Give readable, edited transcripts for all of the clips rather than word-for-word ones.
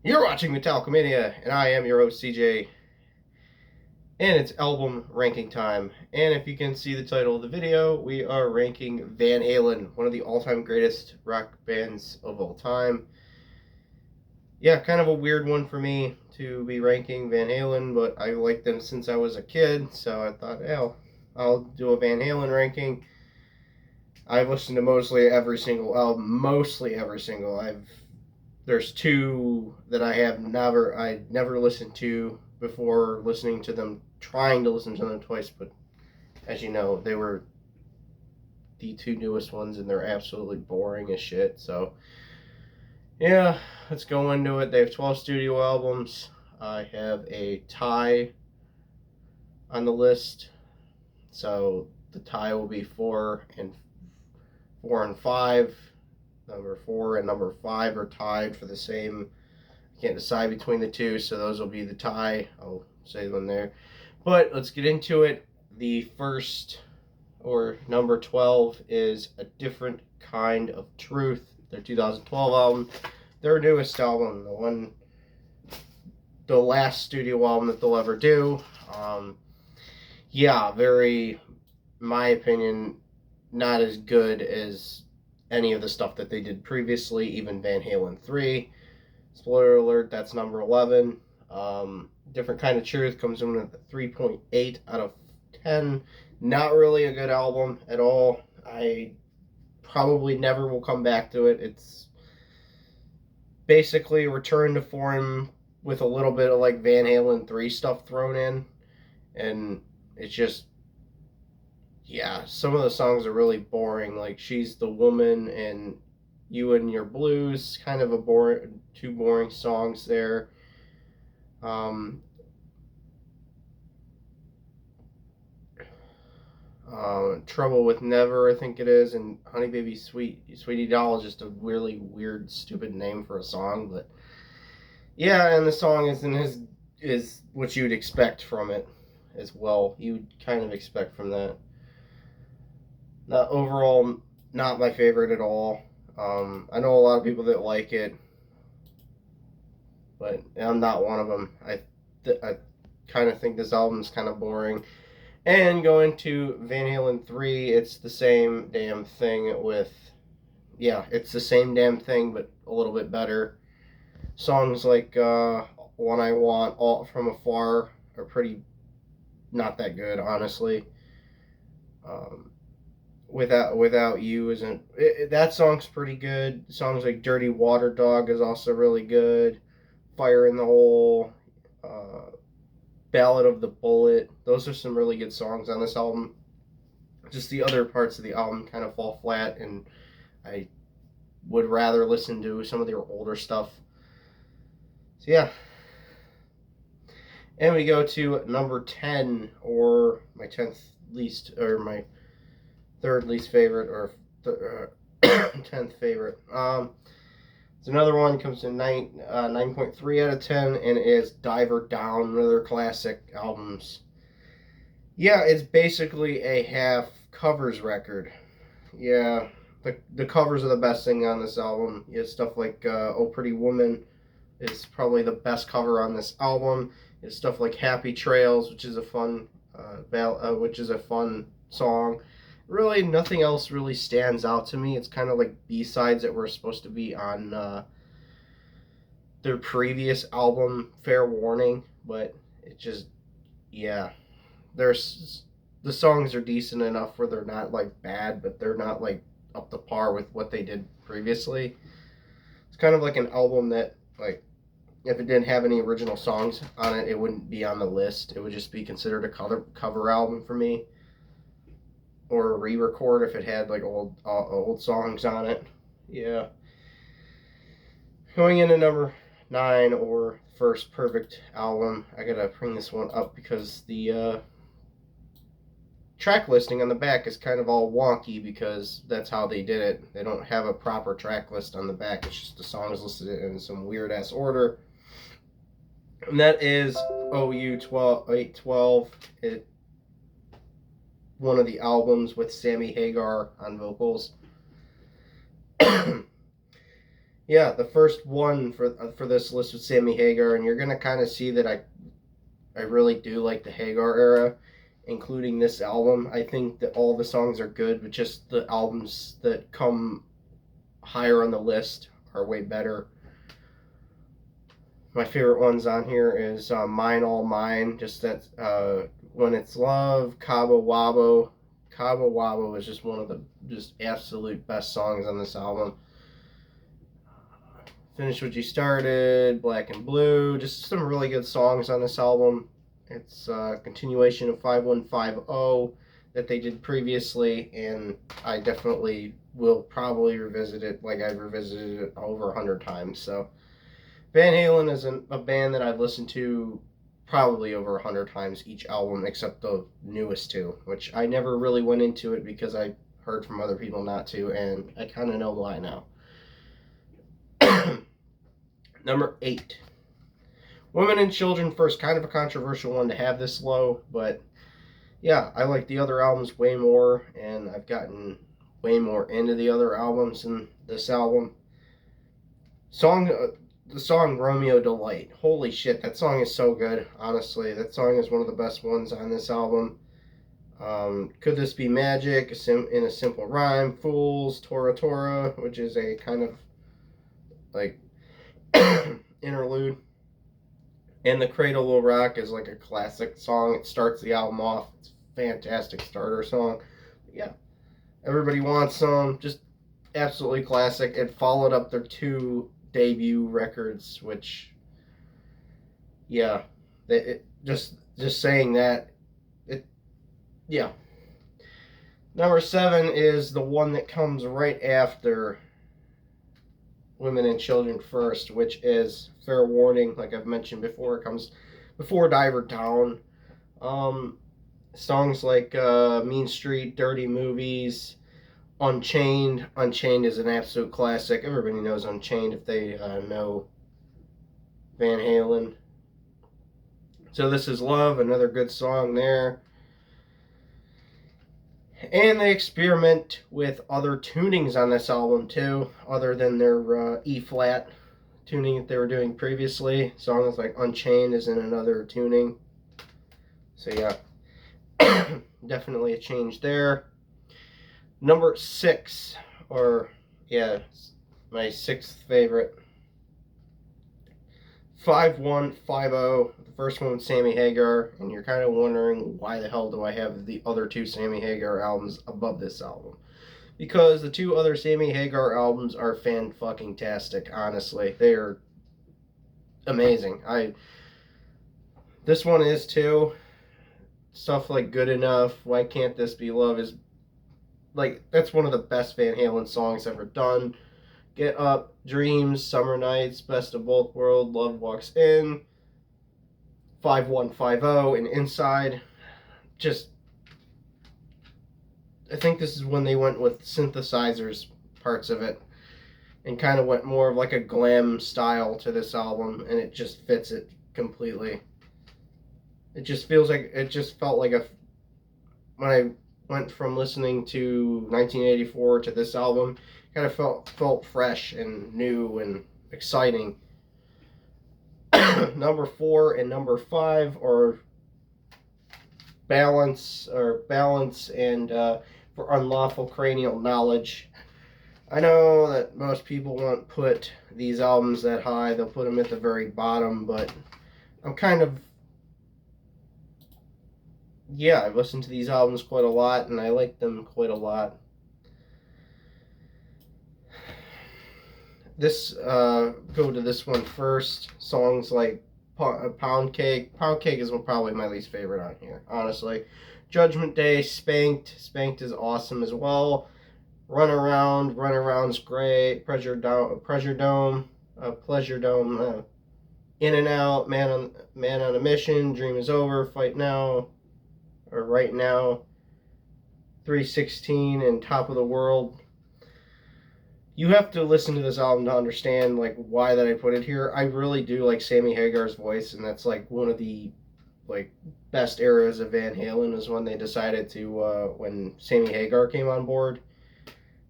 You're watching Metallicomania, and I am your host, CJ, and it's album ranking time. And if you can see the title of the video, we are ranking Van Halen, one of the all-time greatest rock bands of all time. Yeah, kind of a weird one for me to be ranking Van Halen, but I liked them since I was a kid, so I thought, hell, I'll do a Van Halen ranking. I've listened to mostly every single album, mostly every single. There's two that I never listened to before listening to them, trying to listen to them twice, but as you know, they were the two newest ones and they're absolutely boring as shit. So yeah, let's go into it. They have 12 studio albums. I have a tie on the list, so the tie will be four and five. Number 4 and number 5 are tied for the same. I can't decide between the two, so those will be the tie. I'll say them there. But let's get into it. The first, or number 12, is A Different Kind of Truth, their 2012 album, their newest album, the last studio album that they'll ever do. Yeah, very, in my opinion, not as good as any of the stuff that they did previously, even Van Halen 3. Spoiler alert, that's number 11. Different Kind of Truth comes in with a 3.8 out of 10. Not really a good album at all. I probably never will come back to it. It's basically a return to form with a little bit of like Van Halen 3 stuff thrown in. And it's just, yeah, some of the songs are really boring. Like She's the Woman and You and Your Blues, kind of two boring songs there. Um, Trouble with Never, I think it is, and Honey Baby Sweetie Doll is just a really weird, stupid name for a song, but yeah, and the song is what you'd expect from it as well. You would kind of expect from that. Not overall, not my favorite at all. I know a lot of people that like it, but I'm not one of them. I kind of think this album's kind of boring. And going to Van Halen 3, it's the same damn thing with, yeah, it's the same damn thing, but a little bit better. Songs like One I Want, All From Afar are pretty not that good, honestly. Um, Without You isn't, that song's pretty good. Songs like Dirty Water Dog is also really good. Fire in the Hole, uh, Ballad of the Bullet. Those are some really good songs on this album. Just the other parts of the album kind of fall flat, and I would rather listen to some of their older stuff. So yeah. And we go to number 10, or my 10th least, or my third least favorite, or 10th favorite. It's another one, comes to 9.3 out of 10, and it is Diver Down, one of their classic albums. Yeah, it's basically a half covers record. Yeah, the covers are the best thing on this album. Yeah, stuff like Oh Pretty Woman is probably the best cover on this album. It's stuff like Happy Trails, which is a fun song. Really, nothing else really stands out to me. It's kind of like B-sides that were supposed to be on their previous album, Fair Warning, but it just, yeah, there's the songs are decent enough where they're not like bad, but they're not like up to par with what they did previously. It's kind of like an album that, like, if it didn't have any original songs on it, it wouldn't be on the list. It would just be considered a cover album for me, or a re-record if it had like old songs on it. Yeah. Going into number 9, or first perfect album, I gotta bring this one up because the track listing on the back is kind of all wonky because that's how they did it. They don't have a proper track list on the back. It's just the songs listed in some weird ass order. And that is OU 812. It one of the albums with Sammy Hagar on vocals. yeah, the first one for this list was Sammy Hagar, and you're gonna kind of see that I really do like the Hagar era, including this album. I think that all the songs are good, but just the albums that come higher on the list are way better. My favorite ones on here is Mine All Mine, just that When It's Love, Cabo Wabo. Cabo Wabo is just one of the just absolute best songs on this album. Finish What You Started, Black and Blue, just some really good songs on this album. It's a continuation of 5150 that they did previously, and I definitely will probably revisit it like I've revisited it over 100 times. So Van Halen is a band that I've listened to probably over 100 times each album, except the newest two, which I never really went into it because I heard from other people not to, and I kind of know why now. Number 8. Women and Children First. Kind of a controversial one to have this low, but yeah, I like the other albums way more, and I've gotten way more into the other albums than this album. The song Romeo Delight. Holy shit, that song is so good, honestly. That song is one of the best ones on this album. Could This Be Magic? In a Simple Rhyme. Fools, Tora Tora, which is a kind of like interlude. And The Cradle Will Rock is like a classic song. It starts the album off. It's a fantastic starter song. Yeah, Everybody Wants Some, just absolutely classic. It followed up their 2 debut records, which, yeah, just saying that, yeah. Number 7 is the one that comes right after Women and Children First, which is Fair Warning. Like I've mentioned before, it comes before Diver Down. Songs like Mean Street, Dirty Movies, Unchained. Unchained is an absolute classic. Everybody knows Unchained if they know Van Halen. So This Is Love, another good song there. And they experiment with other tunings on this album too, other than their E-flat tuning that they were doing previously. Songs like Unchained is in another tuning. So yeah, definitely a change there. Number 6, or yeah, my 6th favorite. 5150, the first one with Sammy Hagar, and you're kind of wondering why the hell do I have the other 2 Sammy Hagar albums above this album? Because the 2 other Sammy Hagar albums are fan-fucking-tastic, honestly. They are amazing. This one is too. Stuff like Good Enough, Why Can't This Be Love is, like, that's one of the best Van Halen songs ever done. Get Up, Dreams, Summer Nights, Best of Both Worlds, Love Walks In, 5150, and Inside. Just, I think this is when they went with synthesizers parts of it and kind of went more of like a glam style to this album, and it just fits it completely. It just feels like, it just felt like when I went from listening to 1984 to this album, kind of felt fresh and new and exciting. Number 4 and number 5 are Balance and For Unlawful Cranial Knowledge. I know that most people won't put these albums that high. They'll put them at the very bottom, but I'm kind of, yeah, I've listened to these albums quite a lot, and I like them quite a lot. Go to this one first. Songs like Pound Cake. Pound Cake is probably my least favorite on here, honestly. Judgment Day, Spanked. Spanked is awesome as well. Run Around's great. Pleasure Dome. In and Out, Man on a Mission, Dream Is Over, Fight Now, or Right Now, 316, and Top of the World. You have to listen to this album to understand like why that I put it here. I really do like Sammy Hagar's voice, and that's like one of the like best eras of Van Halen is when they decided to when Sammy Hagar came on board.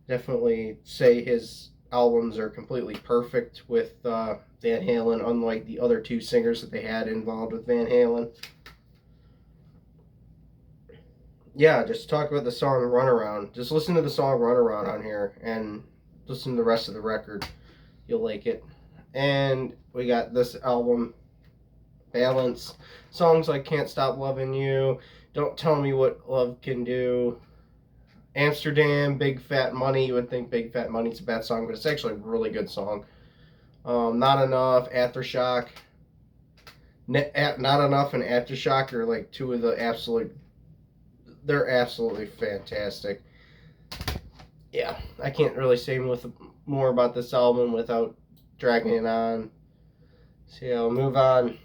Definitely say his albums are completely perfect with Van Halen, unlike the other two singers that they had involved with Van Halen. Yeah, just talk about the song Runaround. Just listen to the song Runaround on here and listen to the rest of the record. You'll like it. And we got this album, Balance. Songs like Can't Stop Loving You, Don't Tell Me What Love Can Do, Amsterdam, Big Fat Money. You would think Big Fat Money's a bad song, but it's actually a really good song. Not Enough, Aftershock. Not Enough and Aftershock are like two of the absolute... They're absolutely fantastic. Yeah, I can't really say more about this album without dragging it on. So yeah, we'll move on.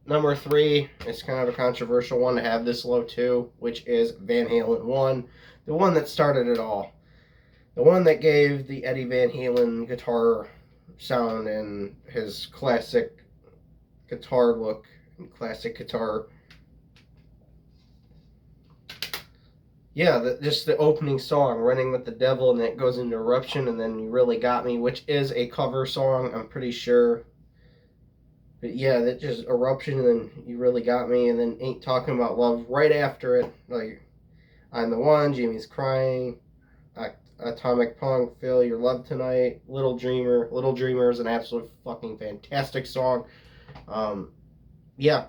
Number 3 is kind of a controversial one to have this low too, which is Van Halen 1. The one that started it all. The one that gave the Eddie Van Halen guitar sound and his classic guitar look and classic guitar. Yeah, just the opening song, Running with the Devil, and then it goes into Eruption, and then You Really Got Me, which is a cover song, I'm pretty sure. But yeah, that just Eruption, and then You Really Got Me, and then Ain't Talking About Love right after it. Like, I'm the One, Jimmy's Crying, Atomic Punk, Feel Your Love Tonight, Little Dreamer. Little Dreamer is an absolute fucking fantastic song. Yeah.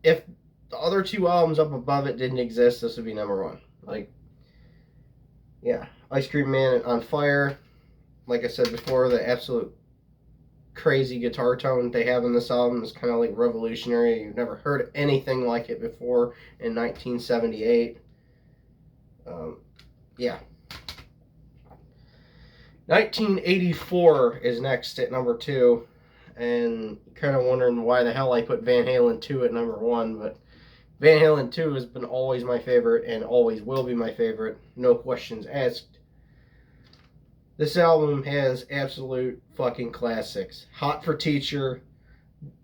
If the other two albums up above it didn't exist, this would be number 1. Like, yeah. Ice Cream Man and On Fire. Like I said before, the absolute crazy guitar tone they have in this album is kind of like revolutionary. You've never heard anything like it before in 1978. Yeah. 1984 is next at number 2. And kind of wondering why the hell I put Van Halen 2 at number 1, but Van Halen 2 has been always my favorite and always will be my favorite. No questions asked. This album has absolute fucking classics. Hot for Teacher,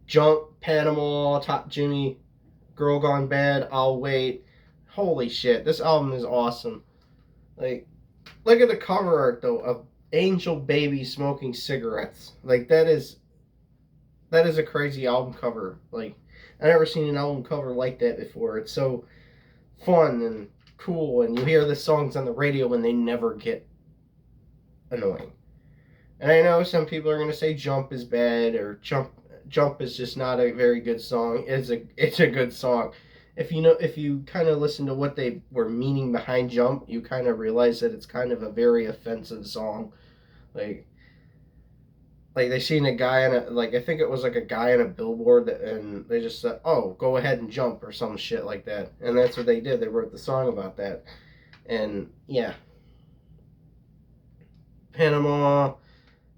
Jump, Panama, Top Jimmy, Girl Gone Bad, I'll Wait. Holy shit, this album is awesome. Like, look at the cover art though of Angel Baby smoking cigarettes. Like, that is a crazy album cover. Like, I've never seen an album cover like that before. It's so fun and cool, and you hear the songs on the radio and they never get annoying. And I know some people are going to say Jump is bad, or Jump is just not a very good song. It's a good song. If you kind of listen to what they were meaning behind Jump, you kind of realize that it's kind of a very offensive song. Like they seen a guy on I think it was like a guy on a billboard and they just said, "Oh, go ahead and jump," or some shit like that. And that's what they did. They wrote the song about that. And yeah. Panama,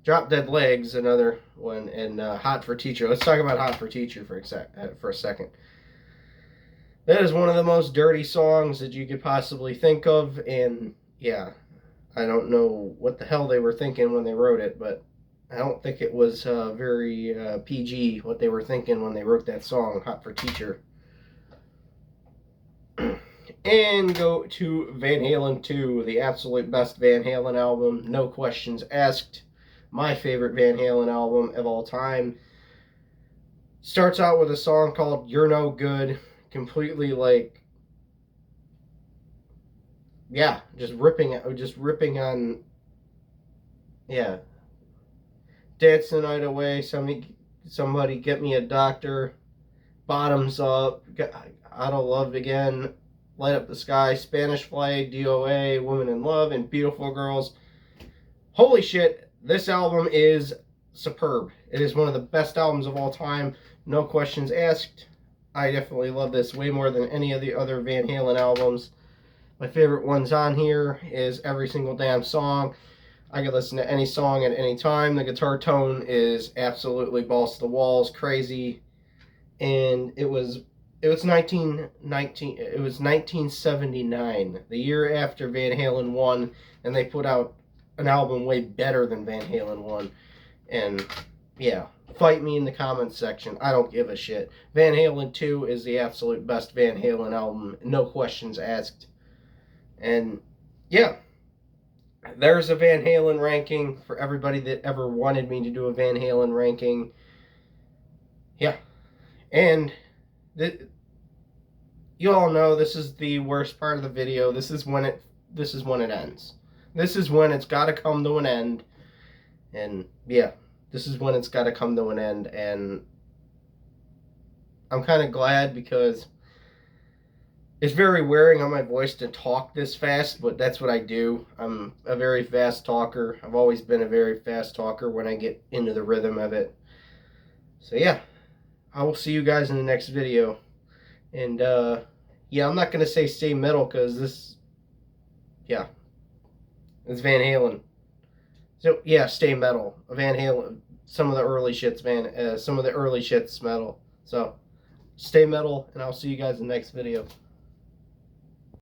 Drop Dead Legs, another one, and Hot for Teacher. Let's talk about Hot for Teacher for a second. That is one of the most dirty songs that you could possibly think of, and yeah, I don't know what the hell they were thinking when they wrote it, but I don't think it was very PG what they were thinking when they wrote that song, Hot for Teacher. And go to Van Halen 2, the absolute best Van Halen album, no questions asked. My favorite Van Halen album of all time. Starts out with a song called You're No Good, completely just ripping on, yeah. Dance the Night Away, somebody get me a doctor, Bottoms Up, Out of Love Again, Light Up the Sky, Spanish Flag, DOA, Woman in Love, and Beautiful Girls. Holy shit, this album is superb. It is one of the best albums of all time, no questions asked. I definitely love this way more than any of the other Van Halen albums. My favorite ones on here is every single damn song. I could listen to any song at any time. The guitar tone is absolutely balls to the walls, crazy. And it was 1979, the year after Van Halen 1, and they put out an album way better than Van Halen 1. And yeah, fight me in the comments section. I don't give a shit. Van Halen 2 is the absolute best Van Halen album, no questions asked. And yeah, there's a Van Halen ranking for everybody that ever wanted me to do a Van Halen ranking. Yeah, and you all know this is the worst part of the video. This is when it ends. This is when it's got to come to an end. And yeah, this is when it's got to come to an end. And I'm kind of glad because it's very wearing on my voice to talk this fast, but that's what I do. I'm a very fast talker. I've always been a very fast talker when I get into the rhythm of it. So yeah, I will see you guys in the next video. And yeah, I'm not going to say stay metal because this, yeah, it's Van Halen. So yeah, stay metal. Van Halen, some of the early shit's metal. So stay metal, and I'll see you guys in the next video.